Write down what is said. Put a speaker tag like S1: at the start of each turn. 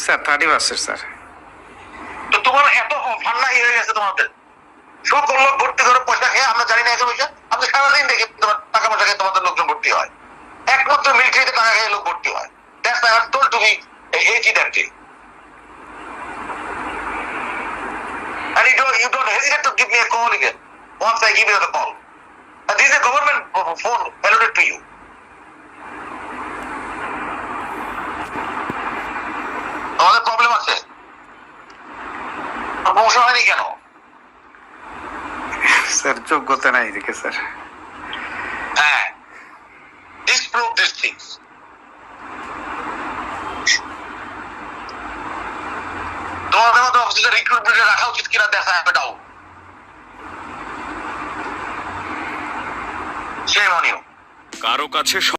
S1: Sir 30% sir.
S2: তো তোমার এত ফান্না হয়ে গেছে তোমাদের, সকল লোক ভর্তি করে পয়সা খেয়ে, আমরা জানি না এত পয়সা, আমরা সারাদিন দেখি তোমার টাকা পয়সা খেয়ে তোমাদের লোকজন ভর্তি হয়, একমাত্র মিলিটারিতে টাকা খেয়ে লোক ভর্তি হয়। That's why I have told to be that day. And you don't hesitate to give me a call again once I give you the call. And this is a government phone allotted to you. আমাদের problem আছে, promotion হয়নি কেন?
S1: Sir যোগ্যতা নাই দেখে sir.
S2: হ্যাঁ, disprove these things. তোমাদের মতো অফিসে রিক্রুটমেন্টে রাখা উচিত কিনা দেখা হবে ডাউট। সেই মনিও
S3: কারো কাছে